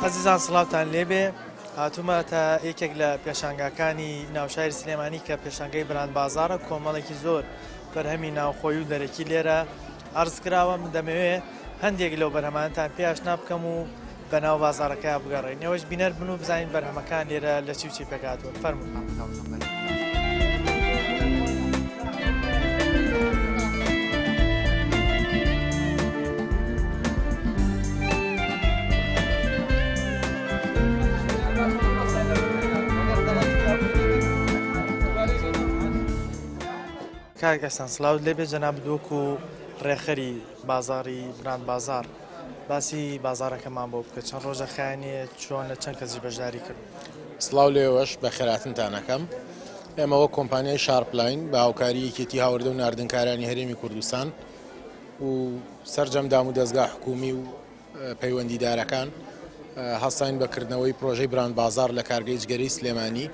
عزیزان سڵاوتان لێبێ هاتوومەتە یەکێک لە پێشانگاکانی ناوشاری سلێمانی کە پێشانگەی بەران بازارە کۆمەڵێکی زۆر بەرهەمی ناوخۆی و دەرەکی لێرە عرضکراوە من دەمەوێت هەندێک لەو بەرهەمانتان پێشنا بکەم و بەناو بازارەکە بگەڕێن ئێوەش بینەر بن و بزانین بەرهەمەکان لێرە لە چی و چی پێکاتوە فەرمووی. کاکەستان سڵاو لێبێ جەناب دۆکو ڕێخەری بازاری بران بازار باسی بازارەکەمان بۆ بکە چەند ڕۆژە خیانێ چۆن لە چەند کەسی بەشداری کرد. سڵاو لێوەش بە خێراتنتانەکەم ئێمەوە کۆمپانیای شارپلاین بە هاوکاری یەکێتی هاوردە و ناردنکارانی هەرێمی کوردستان و سەرجەمدام و دەستگا حکومی و پەیوەندیدارەکان هەستاین بەکردنەوەی پرۆژەی بران بازار لە کارگەی جگەرەی سلێمانی.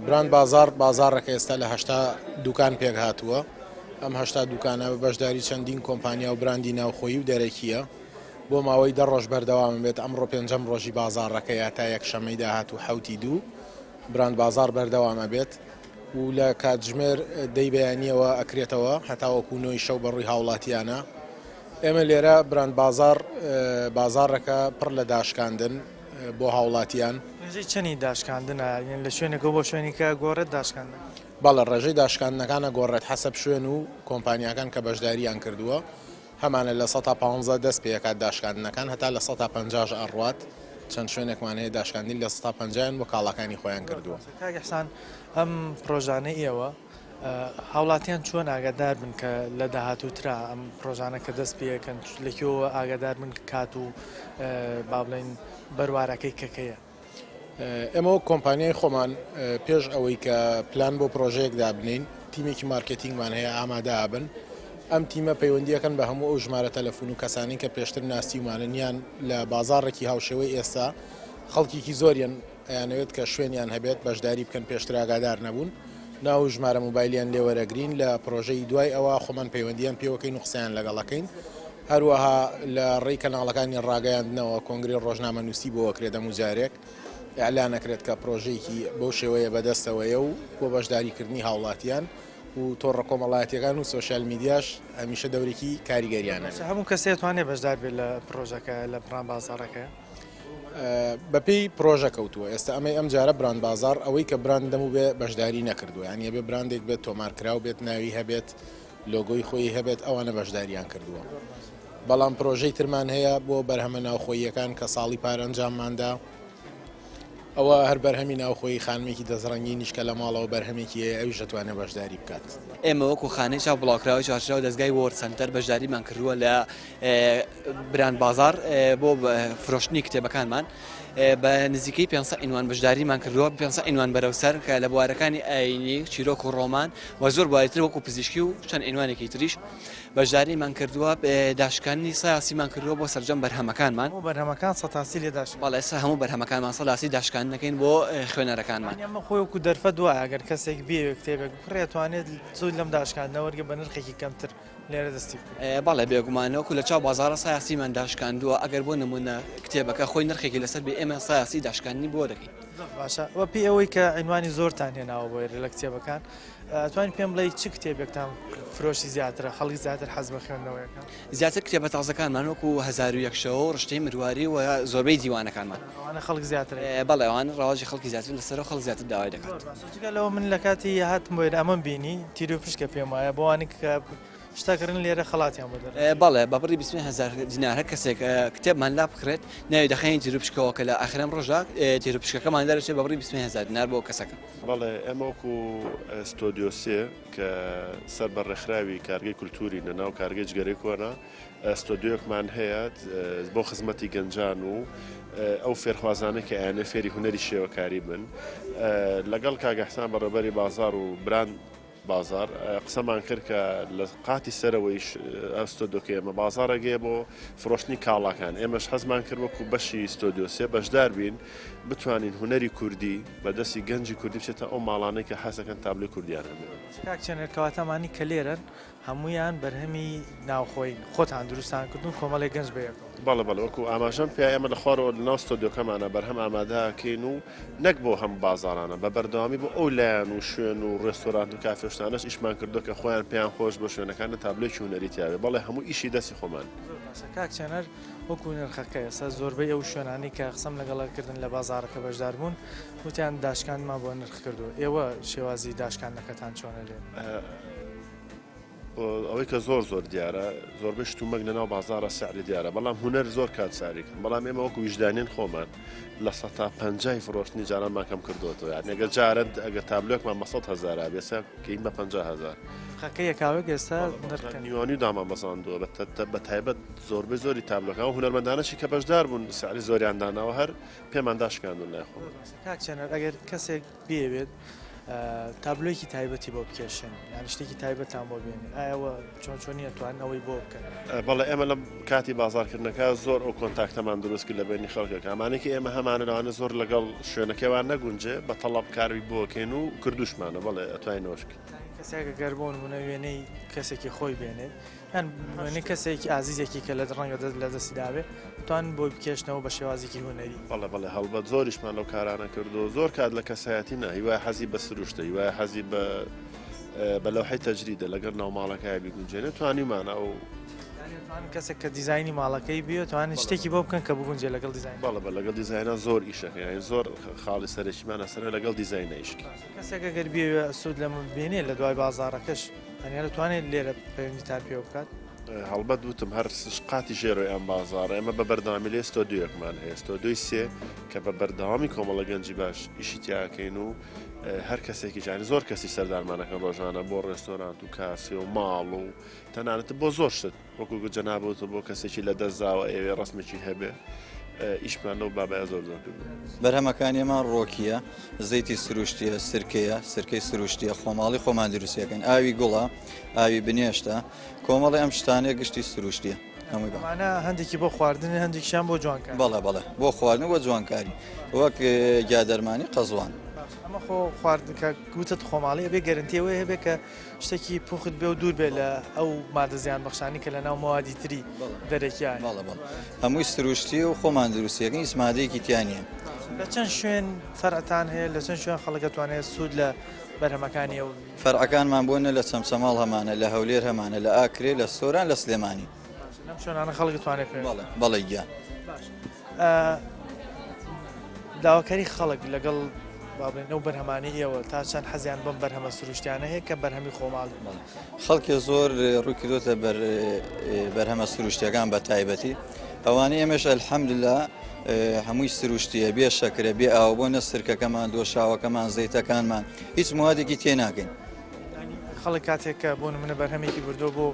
بران بازار بازارڕێکە ئێستا لە 80 دوکان پێک هاتووە. ئەم 80 دوکانە بە بەشداری چەندین کۆمپانیا و براندی ناوخۆیی و دەرەکیە بۆ ماوەی 10 ڕۆژ بەردەوام بێت. ئەمڕۆ پێنجەم ڕۆژی بازارڕەکەیە تا یەکشەمەی داهات و حوتی دوو بران بازار بەردەوامە بێت و لە کاتژمێر دەی بەیانیەوە ئەکرێتەوە هەتاوەکو نۆی شەو بەڕووی هاوڵاتیانە. ئێمە لێرە بران بازار بازارڕەکە پڕ لە داشکاندن بۆ هاوڵاتیان. ڕێژەی چەنی داشکاندنە لە شوێنێکە بۆ شوێنێکە گۆڕێت داشکاندن. بەڵێ ڕێژەی داشکاندنەکانە گۆڕێت حەسەب شوێن و کۆمپانیاکان کە بەشداریان کردووە هەمانە لە 115 دەست پێکات داشکاندنەکان هەتا لە 150 ئەڕوات چەند شوێنێکمان هەیە داشکاندی لە 150 بۆ کاڵەکانی خۆیان کردووە. کاکەحسان ئەم پرۆژانەی ئێوە هاوڵاتیان چۆن ئاگادار بن کە لە داهاتووترا ئەم پرۆژانە کە دەست پێەکەن لەکوێوە ئاگادار بن کات و با بڵێن بەروارەکەی کەکەیە. ئێمە کۆمپانیای خۆمان پێش ئەوەی کە پلان بۆ پرۆژەیەک دابنین تیمێکی مارکتینگمان هەیە ئامادەبن. ئەم تیمە پەیوەندیەکەن بە هەموو ئەو ژمارە تەلەفۆن و کەسانی کە پێشتر ناسیوماننیان لە بازارڕێکی هاوشێوەی ئێستا خەڵکیی زۆریان ئەیانەوێت کە شوێنیان هەبێت بەشداری بکەن پێشتر ئاگادار نەبوون ناو ژمارە موبایلیان لێوەرەگرین لە پرۆژەی دوای ئەوە خۆمان پەیوەندیان پێوەکەین و قسەیان لەگەڵەکەین. هەروەها لە ڕێی کەناڵەکانی ڕاگەیاندنەوە کۆنگری ڕۆژنامە نووسی بۆ وەکرێدە موجارێک ئەعلانەکرێت کە پرۆژەیەکی بۆ شێوەیە بەدەستەوەیە و بۆ بەشداریکردنی هاوڵاتیان و تۆڕە کۆمەڵایەتیەکان و سۆشیال میدیاش هەمیشە دەورێکی کاریگەریانە. هەموو کەسێت توانێت بەشدار بێت لە پرۆژەکە لە بران بازارەکە. بەپێی پرۆژە کەوتووە ئێستا ئەمەی ئەم جارە بران بازار ئەوەی کە براندەم و بێ بەشداری نەکردووە یان بێ براندێک بێت تۆمارکراو بێت ناوی هەبێت لۆگۆی خۆی هەبێت ئەوانە بەشداریان کردووە. بەڵام پرۆژەی ترمان هەیە بۆ بەرهەمە ناوخۆییەکان کە ساڵی پارەنجامماندا ئەوە هەر بەرهەمی ناوخۆی خانمێکی دەزڕەنگی نیشکە لە ماڵەوە بەرهەمێکی ئەویش دەتوانێت بەشداری بکات. ئێمە وەکو خانەی چاو بڵاوکراوی چارچاو دەستگای وۆرد سنتەر بەشداریمان کردووە لە بران بازار بۆ فرۆشتنی کتێبەکانمان بە نزیکەی 500 ئینوان بەشداریمان کردووە 500 ئینوان بەرەوسەر کە لە بوارەکانی ئاینی چیرۆک و ڕۆمان و زۆر بوارێتتر وەکو پزیشکی و چەند ئینوانێکی تریش بەشداریمان کردووە داشکانی سایاسیمان کردووە بۆ سەرجەم بەرهەمەکانمان بەرهەمەکان سەتاسی لێداش بەڵێ ئێستا هەموو بەرهەمەکانمان سەلاسی داشکاندنەکەین بۆ خوێنەرەکانمان. ئەمە خۆی وەکو دەرفە دوایە ئەگەر کەسێک بێ کتێبێک بڕێتوانێت زۆر لەم داشکاندنەوە وەرگە بە نرخێکی کەمتر لێرە دەستی بەڵێ بێگومانەوەکو لە چاو بازارە سایاسیمان داشکاندووە ئەگەر بۆ نمونە کتێبەکە خۆی نرخێکی لەسەر بێ ئێمە سایاسی داشکاندنی بۆ دەکەین. باشە وە پێی ئەوەی کە عنوانی زۆرتان هێناوە بۆ لە کتێبەکان توانین پێم بڵێ چ کتێبێکتان فرۆشی زیاترە خەڵکی زیاتر حەز بە خوێندنەوەیەکان زیاتر کتێبە تازەکانمان وەکو 1001 شەوە و ڕشتەی مرواری و زۆربەی دیوانەکانمان ئەوانە خەڵک زیاتر بەڵێ ئەوانە ڕاواژی خەڵکی زیاتر لەسەر خەڵک زیاتر داوای دەکات. لەوە من لە کاتی هاتم بۆ ئەمەم بینی تیر و پشکە پێم وایە بۆوانی کە شتاکردن لێرە خەڵاتیان بەدەر بەڵێ بەبڕی 20,000 دینار هەر کەسێک کتێبمان لا بکرێت ناوی دەخەین تیرروپشکەوە کە لە ئاخرەم ڕۆژە تیرروپشکەکەمان دەرەچێت بەبڕی 20,000 دینار بۆ کەسەکە. بەڵێ ئەمە وەکو ستۆدیۆسێ کە سەر بە ڕێکخراوی کارگەی کولتوری لە ناو کارگەی جگەرەی کۆنا ستۆدیۆکمان هەیە بۆ خزمەتی گەنجان و ئەو فێرخوازانە کە ئەیانە فێری هونەری شێوەکاری بن لەگەڵ کاگەحسان بەڕێبەری بازار و براند بازار قسەمان کرد کە لە قاتی سەرەوەی ئەستۆدۆکە ئێمە بازارەگەیە بۆ فرۆشتنی کاڵاکان ئێمەش حەزمان کرد وەکو بەشی ستۆدیۆسێ بەشدار بین بتوانین هونەری کوردی بەدەستی گەنجی کوردی بچێتە ئەو ماڵانەی کە حەزەکەن تابلۆی کوردیان هەبێت. کاک چێنەرکەواتەمانی کە لێرن هەمویان بەرهەمی ناوخۆی خۆتان دروستان کردون کۆمەڵی گەنج بەیەکەوە. بەڵێ بەڵێ وەکو ئاماژەم پێ ئێمە لە خوارەوە لە ناو ستۆدیۆکەمانە بەرهەم ئامادەکەین و نەک بۆ هەم بازارانە بە بەردەوامی بۆ ئەو لایەن و شوێن و ڕێستۆرانت و کافێشتانەش ئیشمان کردو کە خۆیان پێیان خۆش بۆ شوێنەکانە تابلۆکی هونەری تیاوێ بەڵێ هەموو ئیشی دەستی خۆمان. کاک چێنەر وەکو نرخەکە ئێستا زۆربەی ئەو شوێنانی کە قسەم لەگەڵکردن لە بازارەکە بەشدار بوون وتیان داشکانمان بۆ نرخ کردو ئێوە شێوازی داشکانەکەتان چۆنە لێ؟ ئەوەی کە زۆر دیارە زۆربەی شتومەک لەناو بازارە سعری دیارە بەڵام هوەر زۆر کات ساریکن بەڵام ئێمە وەکو ویژدانین خۆمان لە 150 فرۆشتنی جارانمان کەم کردوەوە یعنی ئەگەر جارە ئەگە تابلۆکمان 100,000 بێسە کەین بە 50,000 خەکە یەکاوێک ئێستا نیوانی و دامان بەزاندووە بە تایبەت زۆربەی زۆری تابلۆکان و هونەرمەندانەشی کە بەشدار بوون سعری زۆریاندانەوە هەر پێمان داشکاندون لای خۆ. کاک چێنەر ئەگەر کەسێک بێوێت تابلۆیکی تایبەتی بۆ بکێشن یان شتێکی تایبەتان بۆ بێنێ ئایەوە چۆنیە توان ئەوەی بۆ بکەن؟ بەڵێ ئێمە لە کاتی بازارکردنەکە زۆر ئەو کۆنتاکتەمان دروست کرد لە بینی خەڵکەکە ئەمانێکی ئێمە هەمانەوانە زۆر لەگەڵ شوێنەکەوان نەگونجێ بە تەڵاب کاروی بۆکەین و کردوشمانە بەڵێ ئەتوانین نۆش بکەین. کەسێکە گەر بۆ نمونە وێنەی کەسێکی خۆی بێنێ یان وێنەی کەسێکی ئازیزێکی کە لە ڕەنگە لە دەستی داوێ توان بۆی بکێشنەوە بە شێوازێکی هوەری. بەڵێ هەڵبەت زۆریشمان لەو کارانە کردو زۆر کات لە کەسایەتی نە هیوای حەزی بە سروشتە هیوای حەزی بە لەوحەی تەجریدە لەگەر ناو ماڵەکەی بیگونجێنێت توانیمانە ئەو کەسێک کە دیزایانی ماڵەکەی بێت توانێت شتێکی بۆ بکەن کە بگونجێ لەگەڵ دیزاین. بەڵێ لەگەڵ دیزاینا زۆر ئیشەکە یانی زۆر خاڵی سەرەکیمانە سەر لەگەڵ دیزاینە ئیشکی. کەسێکە گەر بێ سوود لە بینێ لە دوای بازارەکەش هەنیە دەتوانێت لێرە پەیوەندیتان پێ بکات. هەڵبەت وتم هەر قاتی ژێرۆی ئەم بازارە ئێمە بە بەردەوامی لێ ستۆدیۆکمان هەیە ستۆدیۆی سێ کە بە بەردەوامی کۆمەڵە گەنجی باش ئیشی تیاکەین و هەر کەسێکی جانی زۆر کەسی سەردارمانەکە ڕۆژانە بۆ ڕێستۆرانت و کافێ و ماڵ و تەنانەت بۆ زۆر شت وەکو جەنابوتە بۆ کەسێکی لە دەستداوە ئێوێ ڕسمێکی هەبێ ئیشمان لەو بابای زۆر کردو. بەرهەمەکانیمان ڕۆکیە زەیتی سروشتیە سرکەیە سرکەی سروشتیە خۆماڵی خۆمان دروستیەکەن ئاوی گوڵە ئاوی بنێشتە کۆمەڵی ئەم شتانەیە گشتی سروشتیە هەمووی بەمانە هەندێکی بۆ خواردن هەندێکیشان بۆ جوانکار. بەڵێ بۆ خواردن بۆ جوانکاری وەک گیادەرمانی قەزوان. ئەمە خۆ خواردنکە گوتت خۆماڵی ئەبێ گەرنتیەوەی هەبێ کە شتێکی پوخت بێ و دوور بێ لە ئەو مادە زیان بەخشانی کە لە ناو مەوادی تری دەرەکیان. بەڵێ هەمووی سروشتی و خۆمان دروستیەکەن ئیسمادەیەکی تیانە. لە چەند شوێن فەرعتان هەیە لە چەند شوێن خەڵکەتوانێت سوود لە بەرهەمەکانی ئەو فەرعەکانمان بۆنە لە چەمچەماڵ هەمانە لە هەولێر هەمانە لە ئاکرێ لە سۆران لە سلێمانی لەم شوێنانە خەڵکتوانێت پێ. بەڵێ گیان داواکاری خەڵک لەگەڵ بابلێن ئەو بەرهەمانی ئێوە تا چەند حەزیان بەم بەرهەمە سروشتیانە هەیە کە بەرهەمی خۆماڵ خەڵکی زۆر ڕووکردوتە بەرهەمە سروشتیەکان بە تایبەتی ئەوانەی ئێمەش ئەلحەمدوللا هەمووی سروشتیە بێ شەکرە بێ ئاو بۆ نە سرکەکەمان دۆشاوەکەمان زەیتەکانمان هیچ موادێکی تێناکەین. خەڵک کاتێک کە بۆ نمونە بەرهەمێکی بردۆ بۆ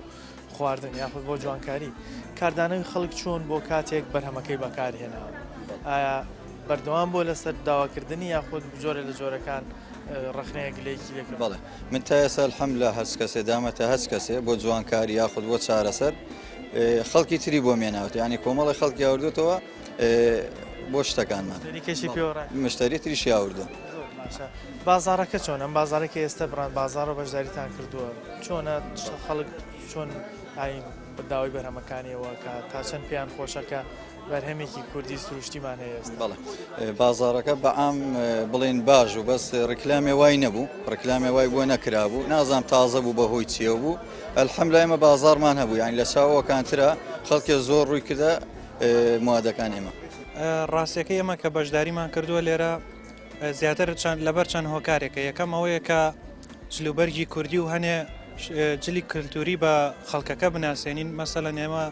خواردن یاخود بۆ جوانکاری کاردانەوەی خەڵک چۆن بۆ کاتێک بەرهەمەکەی بەکارهێناوە ئایا بەردەوام بۆ لەسەر داواکردنی یاخود جۆرە لە جۆرەکان ڕخنەیەک لێکی لێکرد؟ بەڵێ من تا ئێستا الحەمدوللا هەست کەسێ دامەتە هەست کەسێ بۆ جوانکاری یاخود بۆ چارەسەر خەڵکی تری بۆ مێناوت ینی کۆمەڵی خەڵکی یاوردوتەوە بۆ شتەکانمان مشتری تریشی یاوردو. بازارەکە چۆن ئەم بازارێکی ئێستا بڕان بازار و بەشداریتان کردووە چۆنە خەڵک چۆن بەداوای بەرهەمەکانیەوە کە تا چەند پێیان خۆشەکە بەرهەمێکی کوردی سروشتیمان هەیە؟ بەڵێ بازارەکە بەعام بڵێن باش و بەس ڕکلامێ وای نەبوو ڕکلامێ وای بۆ نەکرابوو نازام تازە بوو بەهۆی چیە بوو ئەلحەمدوللا ئێمە بازارمان هەبوو یانی لە چاوەکانترە خەڵکی زۆر ڕووی کردە موادەکان ئێمە. ڕاستیەکەی ئێمە کە بەشداریمان کردووە لێرە زیاتر لەبەر چەند هۆکارێکە یەکەم ئەوەیە کە جلوبەرگی کوردی و هەنێ جلی کللتوری بە خەڵکەکە بناسیێنین مەسەلەن ئێمە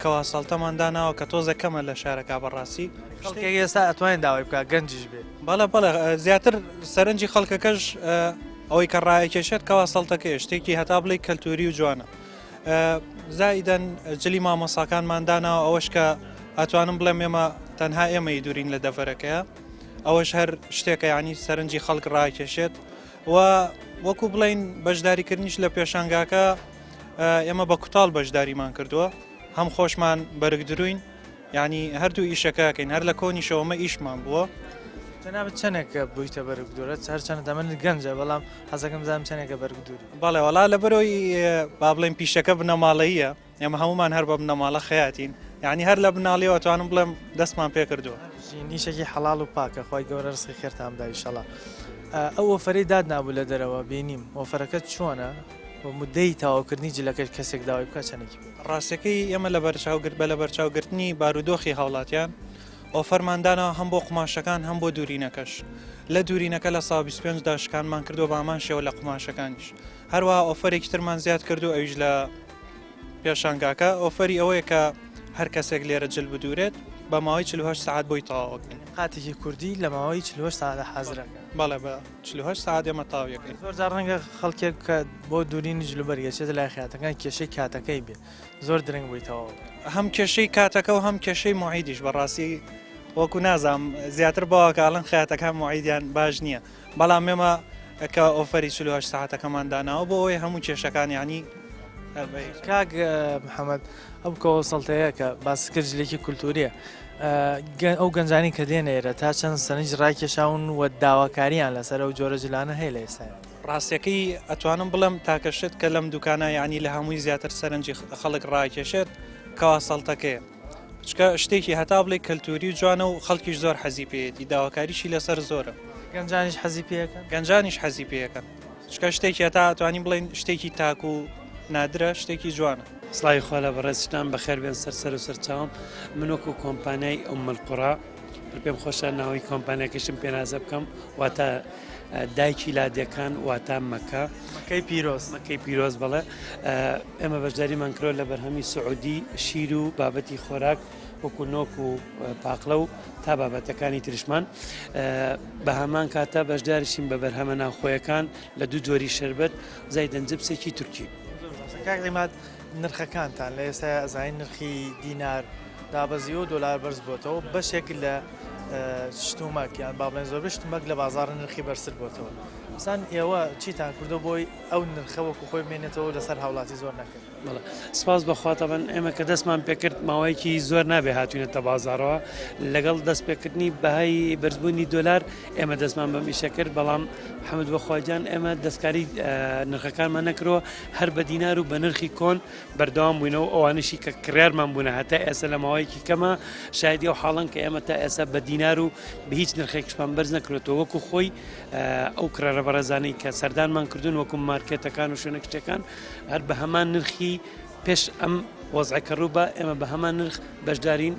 کەواسەڵتەمان داناوە کە تۆزەکەمە لە شارەکە بەڕاستی خەڵکێک ئێستا ئەتوانین داوای بکە گەنجیش بێ. بەڵێ زیاتر سەرنجی خەڵکەکەش ئەوەی کە ڕایەکێشێت کەواسەڵتەکەی شتێکی هەتا بڵێ کەلتوری و جوانە زائیدەن جلی مامۆساکانمان داناوە ئەوەش کە ئەتوانم بڵێم ئێمە تەنها ئێمەی دوورین لە دەڤەرەکەیە ئەوەش هەر شتێکە ینی سەرنجی خەڵک ڕایکێشێت و وەکو بڵین بەشداریکردنیش لە پێشانگاکە ئێمە بە کوتاڵ بەشداریمان کردووە هەم خۆشمان بەرگدروین ینی هەردوو ئیشەکەکەین هەر لە کۆنیشەوەمە ئیشمان بووە تەنابەت چەندێکە بوویتە بەرگدورە هەرچەند دەمەنت گەنجە بەڵام حەزەکەم زانم چەندێکە بەرگدوری بەڵێ وەڵا لە بەرەوەی با بڵێن پیشەکە بنەماڵەیە ئێمە هەمومان هەر بە بنەماڵە خەیاتین یعنی هەر لە بناڵیەوە توانم بڵێم دەستمان پێ کردووە نیشێکی حەڵاڵ و پاکە خۆی گەورە ڕزقی خێرتامدا ئینشەڵا ئەو وەفەرەی داد نابوو لە دەرەوە بینیم وەفەرەکەت چۆنە بۆ مودەی تاواکردنی جلەکەی کەسێک داوای بکە چەندێکی ڕاستەکەی ئێمە لە بەرچاوگرت بە لە بەرچاوگرتنی بارودۆخی هاوڵاتیان ئۆفەرماندانەوە هەم بۆ قماشەکان هەم بۆ دوورینەکەش لە دوورینەکە لە ساڵ 25 داشکانمان کردو بامان شێوە لە قماشەکانیش هەروە ئۆفەرێکی ترمان زیاد کردو ئەویش لە پێشانگاکە ئۆفەری ئەوەیە کە هەر کەسێک لێرە جل بدورێت بە ماوەی 48 ساعت بۆی تەواوەکەین قاتێکی کوردی لە ماوەی 48 ساعت حەزرەکە بەڵێ بە 48 ساعت ئێمە تاویەکەین زۆر جار ڕەنگە خەڵکێک کە بۆ دوورینی جلوبەرگەچێت لای خیاتەکان کێشەی کاتەکەی بێ زۆر درنگ بووی تەواو هەم کێشەی کاتەکە و هەم کێشەی معیدیش بەڕاستی وەکو نازام زیاتر بەوەکڵن خەیاتەکان معیدیان باش نییە بەڵام ئێمە کە ئۆفەری 48 ساعتەکەمان داناوە بۆ ئەوەی هەموو کێشەکان ینی کاک محەممەد ئەو کەەوە سەڵتەیە کە باسکرد جلێکی کولتوریە ئەو گەنجانی کە دێنێرە تا چەند سەرنج ڕاکێشاون و داواکاریان لەسەر ئەو جۆرە جلانە هەیە لە ئێستا ڕاستیەکەی ئەتوانم بڵم تاکەشت کە لەم دوکانە ینی لە هەمووی زیاتر سەرنجی خەڵک ڕاکێشێت کەوا سەڵتەکەیە چکە شتێکی هەتا بڵێ کەلتوری و جوانە و خەڵکیش زۆر حەزی پێێتی داواکاریشی لەسەر زۆرە گەنجانیش حەزی پێەکە گەنجانیش حەزی پێەکەن چکە شتێکی هەتا ئەتوانین بڵێن شتێکی تاکو و نادرە شتێکی جوانە سڵی خۆ لە بەڕێستان بەخێر بێن سەر و سەرچاوم منوەکو کۆمپانیای ئومەلقوڕا پێم خۆشە ناوی کۆمپانیەکەشم پێنازە بکەم واتە دایکی لادەکان واتە مەکەی پیرۆز بڵێ ئێمە بەشداریمان کرۆ لە بەرهەمی سعودی شیر و بابەتی خۆراک وەکو نۆک و پاقلە و تا بابەتەکانی ترشمان بە هەمان کاتە بەشداریشیم بە بەرهەمە ناوخۆیەکان لە دوو جۆری شربەت زایدەن جبسێکی تورکی کاکڵیمات نرخەکانتان لە ئێستا ئەزین نرخی دینار دابەزی و دلار بەرز بۆتەوە بەشێک لە شتومەکیان با بڵێن زۆر شتومەک لە بازار نرخی بەرسر بۆتەوە سان ئێوە چیتان کردو بۆی ئەو نرخەوەکو خۆی بێنێتەوە لەسەر هاوڵاتی زۆر نەکرد سپاس بەخواتەبن ئێمە کە دەستمان پێکرد ماوەیەکی زۆر نابێ هاتوونێتە بازارەوە لەگەڵ دەست پێکردنی بەهای بەرزبوونی دۆلار ئێمە دەستمان بەمیشە کرد بەڵام حەمد بەخواجان ئێمە دەستکاری نرخەکانمان نەکرەوە هەر بە دینار و بە نرخی کۆن بەردەوام بووینەوە ئەوانشی کە کڕارمان بوونە هەتا ئێستا لە ماوەیەکی کەمە شایدی و حاڵن کە ئێمە تا ئێستا بە دینار و بە هیچ نرخێکشمان بەرز نەکرێتەوە وەکو خۆی ئەو کرارە بەڕێزانەی کە سەردانمان کردوون وەکو مارکێتەکان و شوێنە کشتەکان هەر بە هەمان نرخی پێش ئەم وەزعەکە ڕووبە ئێمە بە هەمان نرخ بەشدارین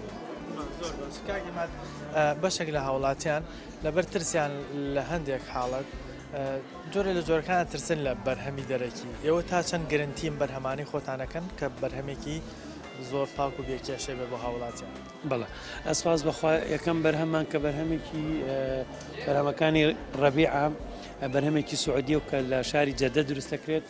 بەشێک لە هاوڵاتیان لەبەر ترسیان لە هەندێک حاڵەت جۆرە لە جۆرەکان ترسن لە بەرهەمی دەرەکی ئێوە تا چەند گرنگتیم بەرهەمانی خۆتانەکەن کە بەرهەمێکی زۆر پاک و بێکێشێ بێ بۆ هاوڵاتیان بەڵێ ئەسپاس بەخوا یەکەم بەرهەمان کە بەرهەمێکی بەرهەمەکانی ڕەبیعە بەرهەمێکی سعودی و کە لە شاری جەدە دروست دەکرێت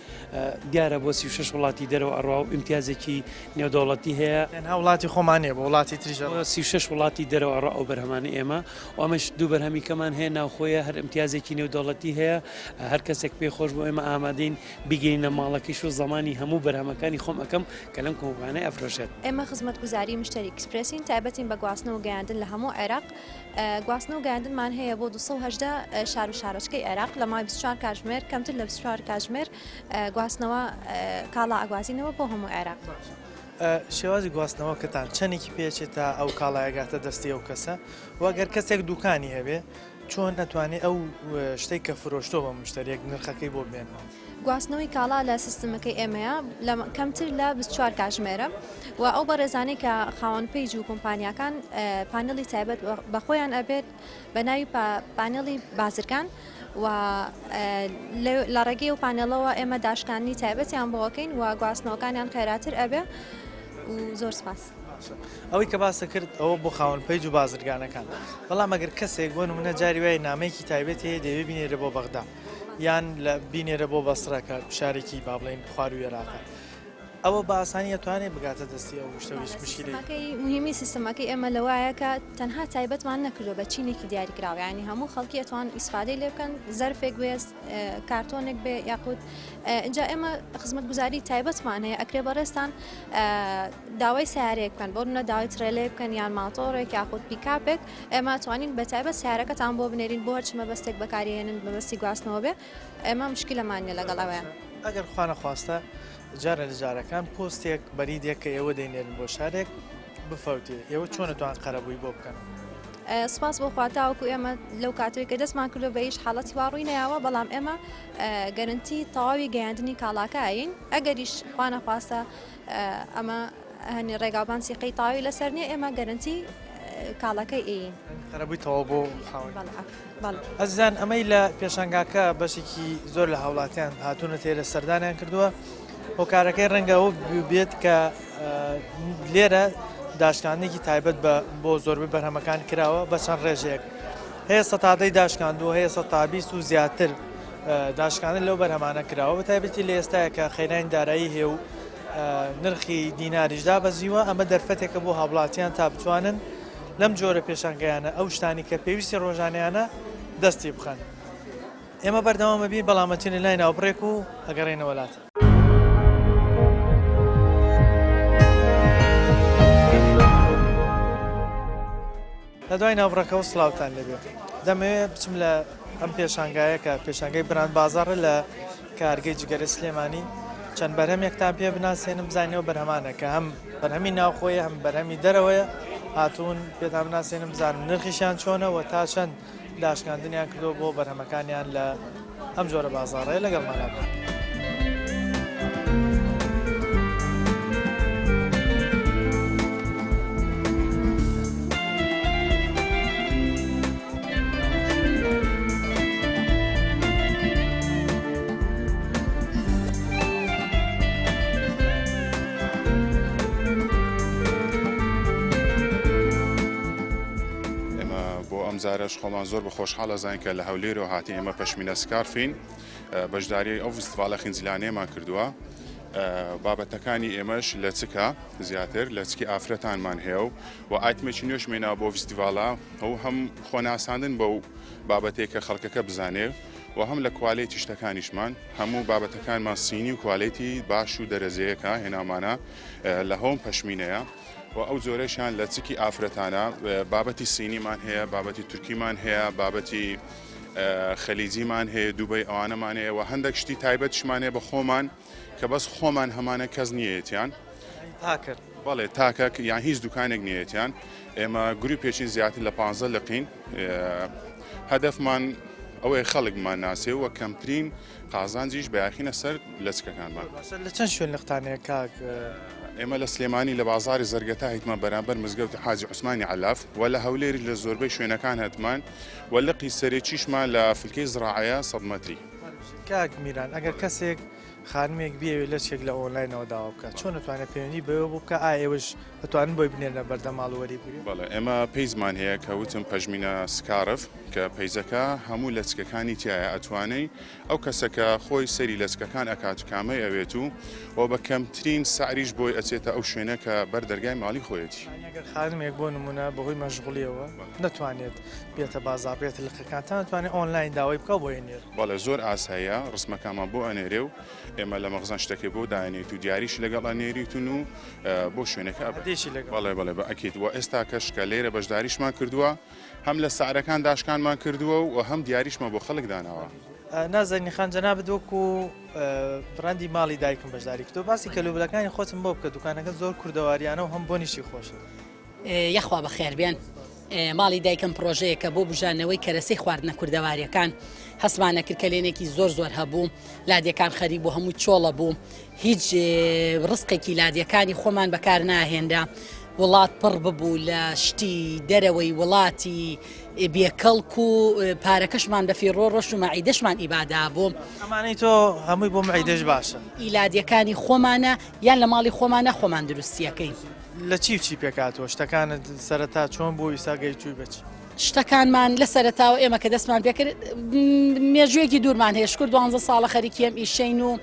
دیارە بۆ 36 وڵاتی دەرەوە ئەڕوا و امتیازێکی نێودەوڵەتی هەیە وڵاتی خۆمانێ بۆ وڵاتی تریژە 36 وڵاتی دەرەوە ئەڕوا ئەو بەرهەمانی ئێمە و ئەمەش دوو بەرهەمی کەمان هەیە ناوخۆیە هەر امتیازێکی نێودەوڵەتی هەیە هەر کەسێک پێخۆش بۆ ئێمە ئامادەین بگەینە ماڵەکەیش و زمانی هەموو بەرهەمەکانی خۆم ئەەکەم کە لەم کۆمپانیای ئەفرۆشێت ئێمە خزمەتگوزاری مشتری ئەکسپرسین تایبەتین بە گواستنەوە گەیاندن لە هەموو عێراق گواستنەوە گەیاندنمان هەیە بۆ 218 شار و شارۆچکەی عێراق لە مای 24 کاتژمێر کەمتر لە 24 کاتژمێر گواستنەوە کاڵا ئەگوازینەوە بۆ هەموو عێراق شێوازی گواستنەوە کەتان چەندێکی پێچێت تا ئەو کاڵایەگاتە دەستی ئەو کەسە وەگەر کەسێک دوکانی هەبێ چۆن نەتوانێت ئەو شتێک کە فرۆشتۆ بە مشتریەک نرخەکەی بۆ بێن گواستنەوەی کاڵا لە سیستمەکەی ئێمەیە کەمتر لە 24 کاتژمێرە و ئەو بەڕێزانەی کە خاوەن پێیج و کۆمپانیاکان پانێڵی تایبەت بەخۆیان ئەبێت بە ناوی پانێڵی بازرگان و لە ڕێگەی و پانێڵەوە ئێمە داشکانی تایبەتیان بۆەکەین و گواستنەوەکانیان خێراتر ئەبێ و زۆر سپاس. ئەوەی کە باسە کرد ئەوە بۆ خاوەن پێیج و بازرگانەکان بەڵام ئەگەر کەسێک بۆ نمونە جاری وای نامەیەکی تایبەت هەیە دەوێ بینێرە بۆ بەغدا یان لە بینێرە بۆ بەسڕەکە شارێکی با بڵێن خوار و عێراقە ئەوە بە ئاسانی دەتوانێت بگاتە دەستی ئەو شتەویش مشکلی مهمی سیستەمەکەی ئێمە لەوایە کە تەنها تایبەتمان نەکردو بە چینێکی دیاریکراوە، ینی هەموو خەڵکی ئەتوان ئیسفادەی لێ بکەن، زەرفێک بێ، کارتۆنێک بێ یاخود اینجا ئێمە خزمەتگوزاری تایبەتمان هەیە ئەکرێ بەڕێستان داوای سیارەیەک بکەن، بۆ منە داوای ترێلێ بکەن یان ماتۆڕێک یاخود پیکاپێک، ئێمە توانین بە تایبەت سیارەکەتان بۆ بنێرین بۆ هەرچ مەبەستێک بەکارهێنن بەبەستی گواستنەوە بێ، ئێمە مشکلەمانە لەگەڵ ئەوەیان. ئەگەر خوا نەخواستە جارە لە جارەکان پۆستێک بەریدێک کە ئێوە دەینێن بۆ شارێک بفەوتێ، ئێوە چۆن دەتوان قەرەبووی بۆ بکەن؟ سپاس بۆ خواتاوەکو ئێمە لەو کاتوی کە دەستمان کردو بە هیچ حاڵەتی واڕووی نەیاوە، بەڵام ئێمە گەرنتی تەواوی گەیاندنی کاڵاکایین، ئەگەریش خوا نەخواستە ئەمە هەنی ڕێگاوبان سیقەی تاوی لەسەر نیە، ئێمە گەرنتی کاڵەکەی ئین قەرەبووی تەواو بۆ خاوەن. ئەزیزان ئەمەی لە پێشانگاکە بەشێکی زۆر لە هاوڵاتیان هاتوونە تێرە سەردانیان کردووە، هۆکارەکەی ڕەنگە ئەو بێت کە لێرە داشکاندێکی تایبەت بۆ زۆربەی بەرهەمەکان کراوە بە چەند ڕێژەیەک. هەیە سەتادەی داشکاندووە، هەیە 120 و زیاتر داشکاندن لەو بەرهەمانە کراوە، بە تایبەتی لە ئێستاە کە خەیرانی دارایی هەیە و نرخی دیناریشدا بەزیوە، ئەمە دەرفەتێکە بۆ هاوڵاتیان تا بتوانن لەم جۆرە پێشانگەیانە ئەو شتانی کە پێویستی ڕۆژانیانە دەستی بخەن. ئێمە بەردەوامە بین بەڵامەتینە لای ناوبڕێک و ئەگەڕێنە وڵات. لە دوای ناوبڕەکەەوە سڵاوتان لەبێت. دەمەوێت بچم لە ئەم پێشانگایە کە پێشانگەی بران بازاڕە لە کارگەی جگەرە سلێمانی چەند بەرهەمێکتان پێ بناسێنم بزانێەوە بەرهەمانە کە هەم بەرهەمی ناوخۆیە هەم بەرهەمی دەرەوەیە هاتوون پێتان بناسێنم بزانم نرخیشیان چۆنەوە تا چەند داشکاندنیان کردو بۆ بەرهەمەکانیان لە ئەم جۆرە بازاڕەیە لەگەڵمانە بن. ئەمزارەش خۆمان زۆر بە خۆشحاڵە زانین کە لە هەولێرەوە هاتی ئێمە پەشمینە سکارفین بەشداری ئەو فستیڤالە خینزیلانەیەمان کردووە. بابەتەکانی ئێمەش لە چکە زیاتر لە چکی ئافرەتانمان هەیە و ئایتمێکی نوێش مێناوە بۆ فستیڤالە ئەو هەم خۆناساندن بە و بابەتێک کە خەڵکەکە بزانێ و هەم لە کوالێتی شتەکانیشمان هەموو بابەتەکانمان سینی و کوالێتی باش و دەرەزەیەکە هێنامانە لە هەوم پەشمینەیە و ئەو زۆرەشیان لە چکی ئافرەتانە بابەتی سینیمان هەیە، بابەتی تورکیمان هەیە، بابەتی خەلیجیمان هەیە، دووبەی ئەوانەمان هەیە و هەندێک شتی تایبەتشمان هەیە بە خۆمان کە بەس خۆمان هەمانە کەس نیەتیان تاکرد. بەڵێ تاکەک یان هیچ دوکانێک نیەتیان. ئێمە گروپێکی زیاتر لە 15 لقین هەدەفمان ئەوەی خەڵکمان ناسێ و کەمترین قازانجیش بەیاخینە سەر لە چکەکانمان. لە چەند شوێن لەختانەیە کاک؟ ئێمە لە سلێمانی لە بازاری زەرگەتا هیتمان بەرامبەر مزگەوتی حاجی عوسمانی علاف و لە هەولێری لە زۆربەی شوێنەکان هەتمان و لقی سەرێکیشمان لە فلکەی زراعەیە 100 مەتری. کاک میران ئەگەر کەسێک خانمێک بیاوێت لە چێک لە ئۆنلاینەوە داوا بکات چۆن دەتوانێت پەیوەندی بەوە بوو بکە ئێوەش دەتوانن بۆی بنێنە بەردەماڵوەری بووی؟ بەڵێ ئێمە پەیزمان هەیە کە وتم پەژمینە سکارف کە پەیزەکە هەموو لە چکەکانی تایە ئەتوانەی ئەو کەسەکە خۆی سەری لە چکەکان ئەکات و کامەی ئەوێت و بە کەمترین سعریش بۆی ئەچێتە ئەو شوێنە کە بەردەرگای ماڵی خۆیەتی. ئەگەر خانمێک بۆ نمونە بەهۆی مەشغوڵیەوە نەتوانێت بێتە بازار بێت لقەکانتان نتوانێت ئۆنلاین داوای بکە بۆ هێنێر. بەڵێ زۆر ئاساییە ڕسمەکانمان بۆ ئەنێرێ و ئێمە لە مەغزان شتێکی بۆ داێنێت و دیاریش لەگەڵ ئەنێریتون و بۆ شوێنەکە بەڵێ بەڵێ بە ئەکیت و ئێستا کەش کە لێرە بەشداریشمان کردووە هەم لە سعرەکان داشکانمان کردووە و هەم دیاریشمان بۆ خەڵک داناوە. نازانانی خان جەناب دۆکو بڕاندی ماڵی دایکم بەشداری کردو باسی کەلوبلەکانی خۆتم بۆ بکە دوکانەکە زۆر کوردەواریانە و هەم بۆ نیشی خۆشە. یەخوا بەخێربێن ماڵی دایکم پرۆژەیەکە بۆ بژانەوەی کەرەسەی خواردنە کوردەواریەکان هەسمانە کرد کە لێنێکی زۆر هەبوو لادیەکان خەریک بوو هەموو چۆڵە بوو هیچ ڕستێکی لادیەکانی خۆمان بەکار ناهێندا وڵات پڕ ببوو لە شتی دەرەوەی وڵاتی بێکەڵک و پارەکەشمان بە فیڕۆ ڕۆژ و مەعیدەشمان ئیبادا بوو. ئەمانەی تۆ هەمووی بۆ مەعیدەش باشە. ئیلادیەکانی خۆمانە یان لە ماڵی خۆمانە خۆمان دروستیەکەین. لە چی پێکاتەوە شتەکانت سەرەتا چۆن بۆ ئیساگەی توی بچ؟ شتەکانمان لە سەرەتاوە ئێمە کە دەستمان پێکرد مێژوێکی دوورمان هەیە شکر 12 ساڵە خەریکی ئەم ئیشەین و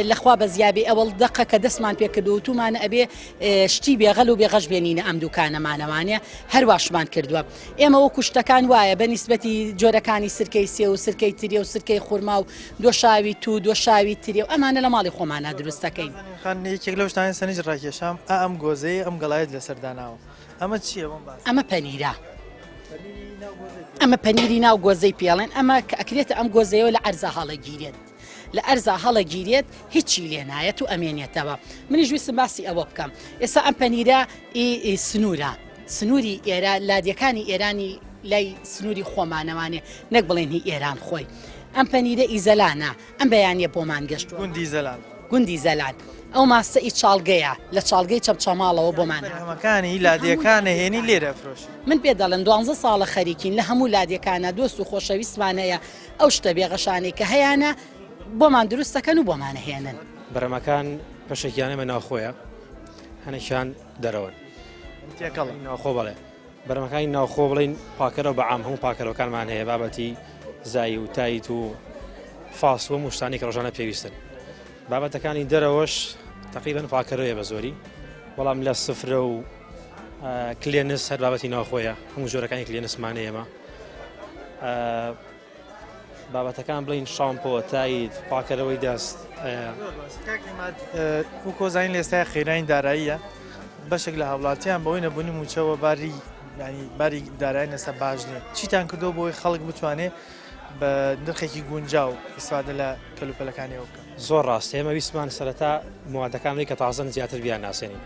لەخوا بە زیابی ئەوەڵ دقە کە دەستمان پێکرد و تومانە ئەبێ شتی بێغەل و بێغەش بێنینە ئەم دوکانەمانەوانێ هەرواشمان کردووە ئێمە وەکو شتەکان وایە بە نیسبەتی جۆرەکانی سرکەی سێ و سرکەی تریە و سرکەی خورما و دۆشاوی تو دۆشاوی تریە و ئەمانە لە ماڵی خۆمانە دروستەکەین یەکێک لەو شتانی سەرنج ڕاکێشام ئەم گۆزەی ئەم گەڵایت لەسەرداناوە ئەمە چییە ئەمە پەنیرە ئەمە پەنیری ناو گۆزەی پێڵێن ئەمە کە ئەکرێتە ئەم گۆزەیەوە لە ئەرزە هەڵەگیرێت لە ئەرزە هەڵەگیرێت هیچی لێنایەت و ئەمێنێتەوە منیش ویستم باسی ئەوە بکەم ئێستا ئەم پەنیرە سنوورە سنووری ئێرە لادیەکانی ئێرانی لای سنووری خۆمانەوانێ نەک بڵێن هی ئێران خۆی ئەم پەنیرە ئیزەلانە ئەم بەیانە بۆمان گەشتووە گوندی زەلان ئەو ماسەئی چاڵگەیە لە چاڵگەی چەمچەماڵەوە بۆمان هەمەکانی لادیەکانە هێنی لێرە فرۆشی من پێ دەڵێن 12 ساڵە خەریکین لە هەموو لادیەکانە دۆست و خۆشەویستمانەیە ئەو شتە بێغەشانەی کە هەیەە بۆمان دروستەکەن و بۆمانە هێنن بەرەمەکان پەشێکیانەمە ناوخۆیە هەنێکیان دەرەوەن ناوخۆ بڵێ بەرەمەکانی ناوخۆ بڵین پاکەرەوە بە عام هەموو پاکەرەوەکانمان هەیە بابەتی زایی و تایت و فاس و شتانی کە ڕۆژانە پێویستن بابەتەکانی دەرەوەش تقریبا پاکەرەوەیە بە زۆری بەڵام لە سفرە و کلێنس هەر بابەتی ناوخۆیە هەموو جۆرەکانی کلێنسمانە ئێمە بابەتەکان بڵین شامپۆ تایت پاکەرەوەی دەست و کۆزانین لێستای خێرانی داراییە بەشێک لە هاوڵاتیان بەوەی نەبوونی موچەوە باری دارایی نەسە باش نیە چیتان کردو بۆی خەڵک بتوانێت بە نرخێکی گونجاو ئیسفادە لە کەلوپەلەکانیەوە بکەن زۆر ڕاست ئێمە ویسمان سەرەتا موادەکانی کە تازەن زیاتر بیان ناسێنین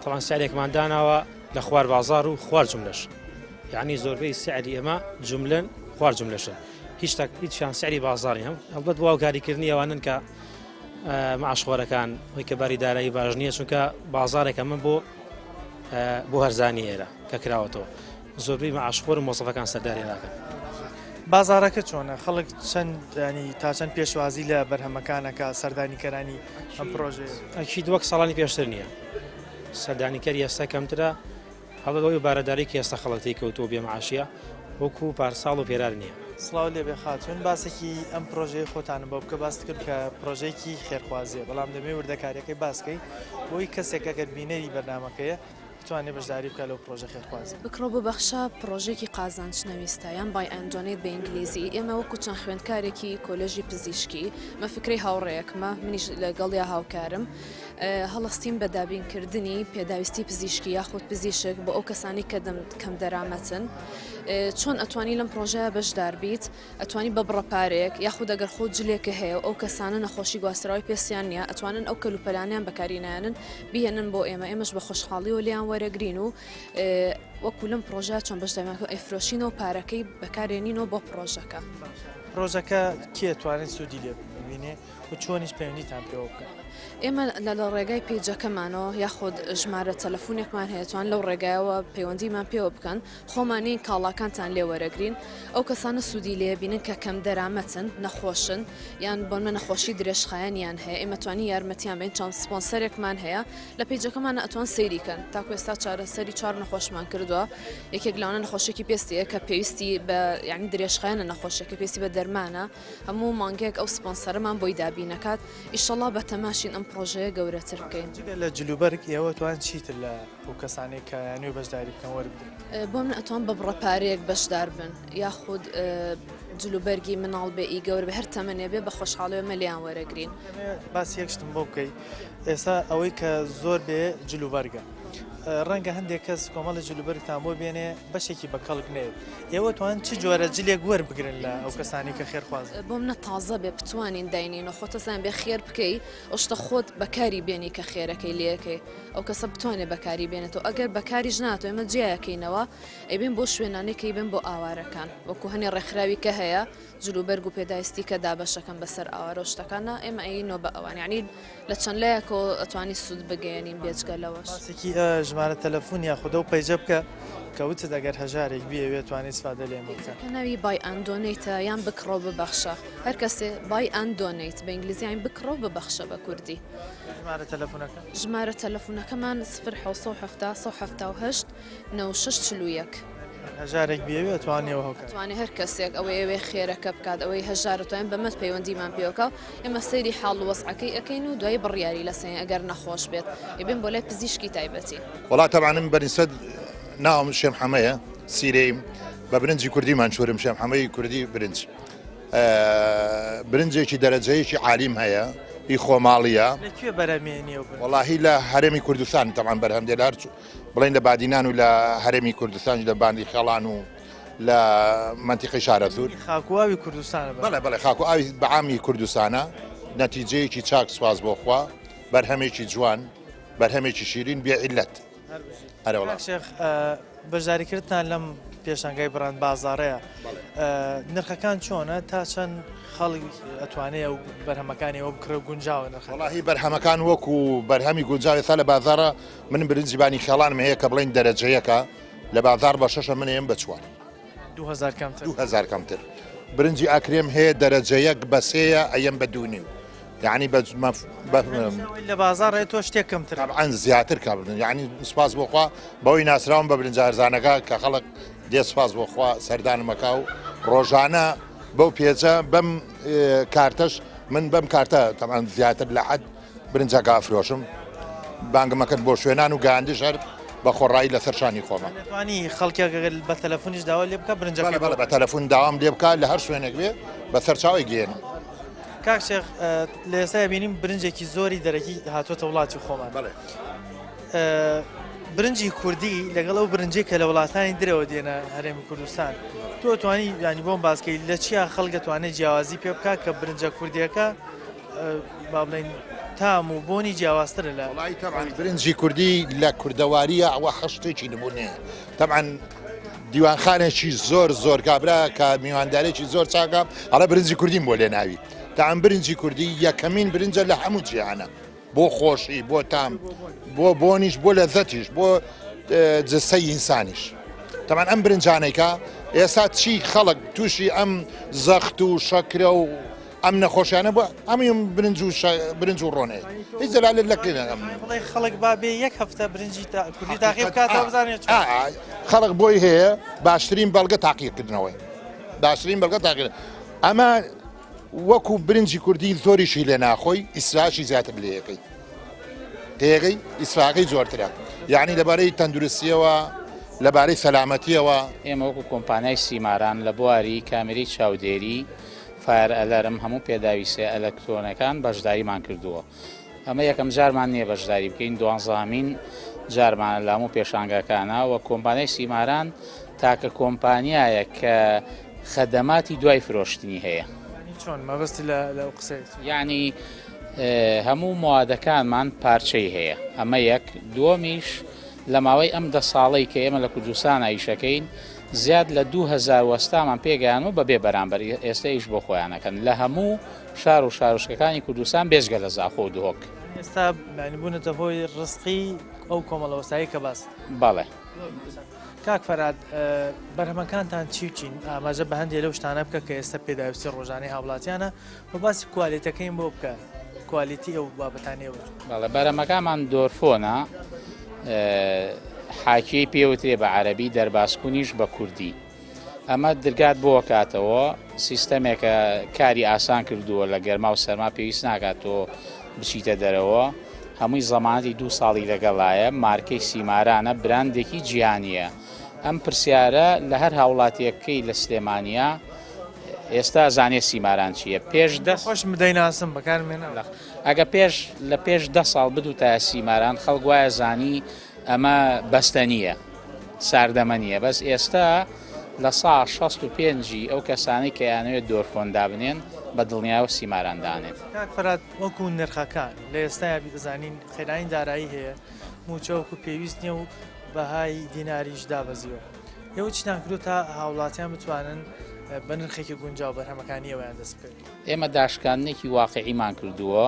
تەڵان سعرێکمان داناوە لە خوار بازار و خوار جملەش یعنی زۆربەی سعری ئێمە جملن خوار جملەشن هیچیان سعری بازاری هەڵبەت بۆ کاریکردنی ئەوانن کە معاشخۆرەکان وی کە باری دارایی باش نییە چونکە بازارێکە من بۆ هەرزانی ئێرە کە کراوەتەوە زۆربەی معاشخۆر و مۆسەفەکان سەرداری ناکەن بازارەکە چۆنە خەڵک چەند ینی تا چەند پێشوازی لە بەرهەمەکانەکە سەردانیکەرانی ئەم پرۆژێ ئەکی دووەک ساڵانی پێشتر نییە سەردانیکەری ئێستا کەمترە هەڵەوەی بارەداری کە ئێستا خەڵەتی کەوتۆ بێمەعاشیە وەکو پارساڵ و پێرار نییە سڵاو لێبێ خاتون باسێکی ئەم پرۆژەی خۆتانە بۆ بکە باس کرد کە پرۆژێکی خێرخوازیە بەڵام دەمێ وردەکاریەکەی باسکەی بۆی کەسێک ئەگەر بینەری بەرنامەکەیە بتوانێت بەشداری بکە لەو پرۆژە خێرخوازی بکڕۆ ببەخشە پرۆژێکی قازانجنەویستە یان بای ئەندۆنێت بە ئینگلیزی ئێمە وەکو چەند خوێندکارێکی کۆلێژی پزیشکی مە فکری هاوڕێیەکمە منیش لەگەڵیا هاوکارم هەڵستیم بە دابینکردنی پێداویستی پزیشکی یاخود پزیشک بۆ ئەو کەسانی کە کەم دەرامەتن چۆن ئەتوانی لەم پرۆژەیە بەشدار بیت ئەتوانی بە بڕەپارێک یاخود ئەگەر خۆت جلێکە هەیە ئەو کەسانە نەخۆشی گواستراوی پێسیان نیە ئەتوانن ئەو کەلوپەلانیان بەکارینانن بهێنن بۆ ئێمەش بە خۆشحاڵی و لیان وەرەگرین و وەکو لەم پرۆژە چۆن بەشدارمەکە ئەیفرۆشینەوە پارەکەی بەکارێنینەوە بۆ پرۆژەکە پرۆژەکە کێ توانێت سوودی لێ ببینێ و چۆنیش پەیوەندیتان پێوە بکەن ئێمە لە ڕێگای پیجەکەمانەوە یاخود ژمارە تەلەفۆنێکمان هەیە توان لەو ڕێگایەوە پەیوەندیمان پێوە بکەن خۆمانی کاڵاکانتان لێ وەرەگرین ئەو کەسانە سوودی لێ بینن کە کەم دەرامەتن نەخۆشن یان بۆن منە نەخۆشی درێژخایەنیان هەیە ئێمە توانی یارمەتیان بین چەند سپۆنسەرێکمان هەیە لە پیجەکەمانە ئەتوان سەیریکەن تاکو ئێستا چارەسەری 4 نەخۆشمان کردووە یەکێک لەوانە نەخۆشێکی پێستەیە کە پێویستی بە یعنی درێژخایەنە نەخۆشێکە پێویستی بە دەرمانە هەموو مانگێک ئەو سپۆنسەرمان بۆی دابینەکات ئیشەڵا بە تەماشین ئەم پرۆژەیە گەورەتر بکەین لە جلوبەرگ ئێوە توان چیتر لە ئەو کەسانێک کە یانوێ بەشداری بکەن وەربگرن بۆ من ئەتوان بە بڕەپارەیەک بەشدار بن یاخود جلوبەرگی مناڵ بێ ئی گەور بە هەر تەمەنێ بێ بە خۆشحاڵیەوە مەلیان وەرەگرین باسی یەکشتم بۆ بکەیت ئێستا ئەوەی کە زۆر بێ جلوبەرگە ڕەنگە هەندێک کەس کۆمەڵی جلوبەرگتان بۆ بێنێ بەشێکی بە کەڵک نێت ئێوە توان چ جۆرە جلێک وەربگرن لە ئەو کەسانی کە خێرخواز بۆ منە تازە بێ بتوانین داینین و خۆتەزان بێ خێر بکەی ئەوشتە خۆت بەکاری بێنی کە خێرەکەی لەکەی ئەو کەسە بتوانێت بەکاری بێنێتەوە ئەگەر بەکاریش ناتۆ ئێمە جیایەکەینەوە ئەبین بۆ شوێنانێکی بن بۆ ئاوارەکان وەکو هەنێ ڕێکخراوی کە هەیە جلوبەرگ و پێداویستی کە دابەشەکەم بەسەر ئاوارە شتەکانە ئێمە ئەینەوە بە ئەوان یعنی لە چەند لایەکەوە ئەتوانی سوود بگەێنین بێجگە لەوەش ژمارە تەلەفۆنی یاخودە و پەیجە بکە کەوتت ئەگەر هەژارێک بیەوێت توانێت سفادە لێمە بکەن ناوی بای ئەندۆنیتە یان بکڕۆ ببەخشە هەر کەسێ بای ئەندۆنیت بە ئینگلیزیان بکڕۆ ببەخشە بە کوردی ژمارە تەلەفۆنەکەمان 0 1970 96 41 هەژارێک بێوێت توانێەوە هەوکە توانێت هەر کەسێک ئەوەی ئەوێ خێرەکە بکات ئەوەی هەژارەتوان بەمەت پەیوەندیمان پێوەکە ئێمە سەیری حاڵ وەسعەکەی ئەەکەین و دوای بڕیاری لەسەن ئەگەر نەخۆش بێت ئێبێن بۆ لای پزیشکی تایبەتی وڵات تەبانم بەنسبەت ناوم شێم حەمەیە سیرەیم بە برنجی کوردیمان شورم شێم حەمەی کوردی برنجێکی دەرەجەیەکی عالیم هەیە هی خۆماڵیە لەکوێ بەرەمێنی وڵاهی لە هەرێمی کوردستان تەمان بەرهەم دێ بڵین لە بادینان و لە هەرێمی کوردستان لە باندی خێڵان و لە منتیقی شارەزور خاکوواوی کوردستانە بەڵێ خاکو ئاوی بەعامی کوردستانە نەتیجەیەکی چاک سواز بۆخوا بەرهەمێکی جوان بەرهەمێکی شیرین بێ عیلەت شێخ بەشداریکردتان لەم پێشانگای بڕان بازاڕەیە نرخەکان چۆنە تا چەند خەڵک ئەتوانێت و بەرهەمەکانی ئەوە بکرە گونجاوە وڵاهی بەرهەمەکان وەکو بەرهەمی گونجاوی سا لە بازارە من برنجیبانی خێڵانم هەیە کە بڵین دەرەجەیەکە لە بازار بە 6 منێم بە 4 2000 کەمتر برنجی ئاکرێم هەیە دەرەجەیەک بە 3 ئەیەم بە 2.5 یعنی لە بازارڕێ تۆ شتێک کەمتر ئەن زیاتر کابن یعنی سپاس بۆخوا بەوەی ناسراون بە برنجارزانەکە کە خەڵک دێ سپاس بۆخوا سەردانمەکە و ڕۆژانە بەو پێچە بەم کارتەش من بەم کارتە تەمان زیاتر لە حەد برنجەکە ئافرۆشم بانگمەکەن بۆ شوێنان و گاندی شەر بە خۆڕایی لەسەر شانی خۆمە توانی خەڵکێک بە تەلەفۆنیش داوا لێ بکە برنجەکە بە تەلەفۆن داوام لێ بکات لە هەر شوێنێک بێ بە سەرچاوی گێنم کاک شێخ لە ئێستا بینیم برنجێکی زۆری دەرەکی هاتوۆتە وڵاتی خۆمان برنجی کوردی لەگەڵ ئەو برنجی کە لە وڵاتانی درەوە دێنە هەرێمی کوردستان تۆ توانی ینی بۆم باسکەی لە چیا خەڵکە توانێت جیاوازی پێ بکات کە برنجە کوردیەکە با بڵین تام و بۆنی جیاوازترە لە برنجی کوردی لە کوردەواریە ئەوە هەشتێکی نمونێ تەمان دیوانخانێکی زۆر کابرا کە میواندارێکی زۆر چاکە ئەڵە برنجی کوردیم بۆ لێ ناوی تاام برنجی کوردی یەکەمین برنجە لە هەموو جیهانە بۆ خۆشی بۆ تام بۆ بۆنیش بۆ لەزەتیش بۆ جسەی ئینسانیش تەمان ئەم برنجانێکە ئێستا چی خەڵک تووشی ئەم زەخت و شەکرە و ئەم نەخۆشیانە بووە ئەمیم برنج و ڕۆنێ هیچ زەلالت لەکەین خەڵک با بێ یەک هەفتە برنجی کوردی تاقی بکاتەوە بزانێت خەڵک بۆی هەیە باشترین بەڵگە تاقیکردنەوەی باشترین بەڵگە تاقی ئەمە وەکو برنجی کوردی زۆریشی لێ ناخۆی ئیسراشی زیاتر لێەکەی تێگەی ئیسفاقی زۆرترە یعنی لەبارەی تەندروستیەوە لەبارەی سەلامەتیەوە ئێمە وەکو کۆمپانیای سیماران لە بواری کامێرەی چاودێری فایر ئەلەرم هەموو پێداویستە ئەلەکترۆنەکان بەشداریمان کردووە ئەمە یەکەم جارمان نییە بەشداری بکەین 12مین جارمانە لە هەموو پێشانگەکانە وە کۆمپانیای سیماران تاکە کۆمپانیایە کە خەدەماتی دوای فرۆشتنی هەیە چۆن مەبەستی لە قسەیت یعنی هەموو موادەکانمان پارچەی هەیە ئەمە یەک دووەمیش لە ماوەی ئەم 10 ساڵەی کە ئێمە لە کوردستان ئایشەکەین زیاد لە 2000 وەستامان پێگەیان و بەبێ بەرامبەر ئێستا ئیش بۆ خۆیانەکەن لە هەموو شار و شارۆچکەکانی کوردستان بێژگە لە زاخۆ و دهۆک ئێستا بوونەتە هۆی ڕستقی ئەو کۆمەڵەوەستایی کە باس بەڵێ کاک فەراد بەرهەمەکانتان چی چین ئاماژە بە هەندێک لەو شتانە بکە کە ئێستا پێداویستی ڕۆژانەی هاوڵاتیانە و باسی کوالیتەکەین بۆ بکە کوالیتی ئەو بابەتانەوە بەڵێ بەرهەمەکانمان دۆرفۆنە حاکیی پێوترێ بە عەرەبی دەرباسکوونیش بە کوردی ئەمە دەرگات بۆ کاتەوە سیستەمێکە کاری ئاسان کردووە لە گەرما و سەرما پێویست ناکاتەوە بچیتە دەرەوە هەمووی زەمانی 2 ساڵی لەگەڵایە مارکەی سیمارانە براندێکی جیهانیە ئەم پرسیارە لە هەر هاوڵاتیەکەی لە سلێمانیا ئێستا زانێ سیماران چییە پێش خۆش بدەیناسم بەکارمێنە ئەگە لە پێش 10 ساڵ بدو تا سیماران خەڵک وایە زانی ئەمە بەستە نییە ساردەمە نییە بەس ئێستا لە ساڵ 65 ئەو کەسانی کە یانەوێت دۆرفۆندا بنێن بە دڵنیاوە سیماراندانێت کاک فەراد وەکو نرخەکان لە ئێستا بزانین خێرانی دارایی هەیە موچەوەکو پێویست نییە و بەهای دیناریش دابەزیوە ئێوە چیتان کردو تا هاوڵاتیان بتوانن بە نرخێکی گونجاو بەرهەمەکانی ئەویان دەست بکەن ئێمە داشکاندنێکی واقعیمان کردووە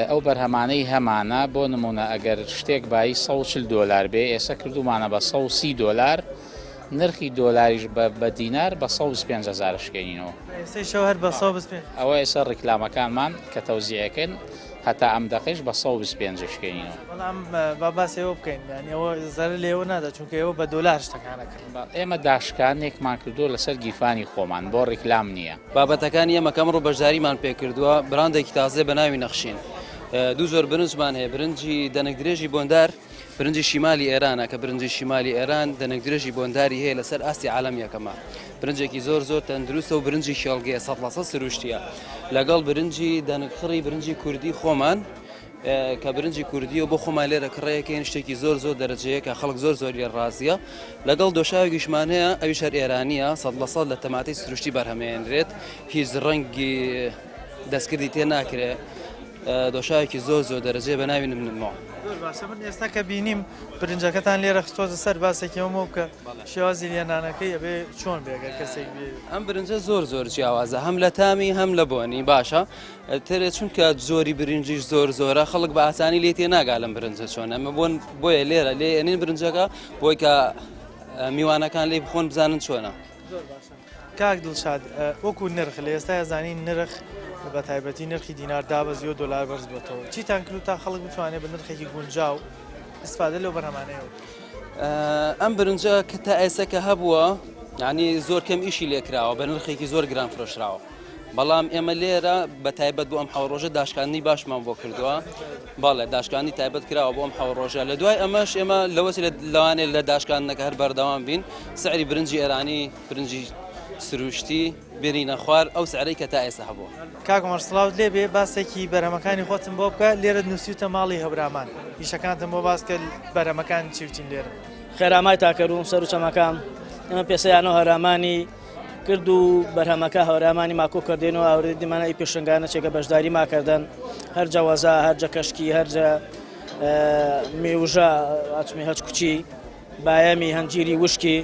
ئەو بەرهەمانەی هەمانە بۆ نمونە ئەگەر شتێک بای $140 بێ ئێستا کردومانە بە $130 نرخی دۆلاریش بە دینار بە 125,000 شکێنینەوە ئێستا شەو هەر بە 125 ئەوە ئێستا ڕیکلامەکانمان کە تەوزیعەکەن هەتا ئەم دەقیش بە 125شکەینەوە. بەڵام با باسێەوە بکەین یعنی ئەوە زەر لێەوە نادا چونکە ئەوە بە دۆلار شتەکانەکرد. ئێمە داشکانێکمان کردو لەسەر گیرفانی خۆمان بۆ ڕیکلام نییە. بابەتەکانی ئێمە کەم ڕوو بەشداریمان پێکردووە بڕاندێکی تازێ بە ناوی نەخشین. دوو زۆر برنجمان هەیە برنجی دەنگ درێژی بۆندار برنجی شیمالی ئێرانە کە برنجی شیمالی ئێران دەنگ درێژی بۆنداری هەیە لەسەر ئاستی عالەم یەکەمە. برنجێکی زۆر زۆر تەندروستە و برنجی شێڵگەیە 100% سروشتیە لەگەڵ برنجی دەنگخڕی برنجی کوردی خۆمان کە برنجی کوردی و بۆ خۆمان لێرە کڕەیەکەین شتێکی زۆر زۆر دەرەجەیە کە خەڵک زۆر زۆر لێ ڕازیە لەگەڵ دۆشاوێکیشمان هەیە ئەویش هەر ئێرانیە 100% لە تەماتەی سروشتی بەرهەمێنرێت هیچ ڕەنگی دەستکردی تێ ناکرێت دۆشاوێکی زۆر زۆر دەرەجێ بە ناوی نمنمەوە. زۆر باشە من ئێستا کە بینیم برنجەکەتان لێرە خستۆتە سەر باسێکەوەمە بکە شێوازی لێنانەکەی ئەبێ چۆن بێگەر کەسێک بێ. ئەم برنجە زۆر زۆر جیاوازە هەم لە تامی هەم لە بۆنی باشە ترێت چونکە زۆری برنجیش زۆر زۆرە خەڵک بە ئاسانی لێ تێ ناگا لەم برنجە چۆن ئەمە بۆیە لێرە لێ ئەنین برنجەکە بۆی کە میوانەکان لێ بخۆن بزانن چۆنە. کاک دڵشاد وەکو نرخ لە ئێستا زانین نرخ بە تایبەتی نرخی دینار دابەزی و دلار بەرز بێتەوە چیتان کرد تا خەڵک بتوانێت بە نرخێکی گونجاو استفادە لەو بەرهەمانەیەوە. ئەم برنجە کە تا ئێستا هەبووە یعنی زۆر کەم ئیشی لێکراوە بە نرخێکی زۆر گران فرۆشراوە بەڵام ئێمە لێرە بە تایبەت بۆ ئەم حەوڕۆژە داشکاندنی باشمان بۆ کردووە باڵێ داشکاندنی تایبەت کراوە بۆ ئەم حەوڕۆژە لە دوای ئەمەش ئێمە لەوەسی لەوانێت لە داشکاندنەکە هەر بەردەوام بین سعری برنجی ئێرانی برنجی سروشتی بێنینە خوار ئەو سعرەی کە تا ئێستا هەبووە. کاک مەرسڵاوت لێ بێ باسێکی بەرهەمەکانی خۆتم بۆ بکە لێرە نووسیتە ماڵی هەورامان ئیشەکانتم بۆ باس کە بەرهەمەکان چیوتین لێرە. خێرامای تاکەروم سەر و چەمەکان ئێمە پێسەیانەوە هەرامانی کرد و بەرهەمەکە هەورامانی ماکۆ کردێنەوە ئەوردی دیمانە پێشنگانە چێکە بەشداری ماکردن هەر جەوازە هەرجە کەشکی هەرجە میوژە ئاچمی هەچ کوچی بایەمی هەنجیری وشکی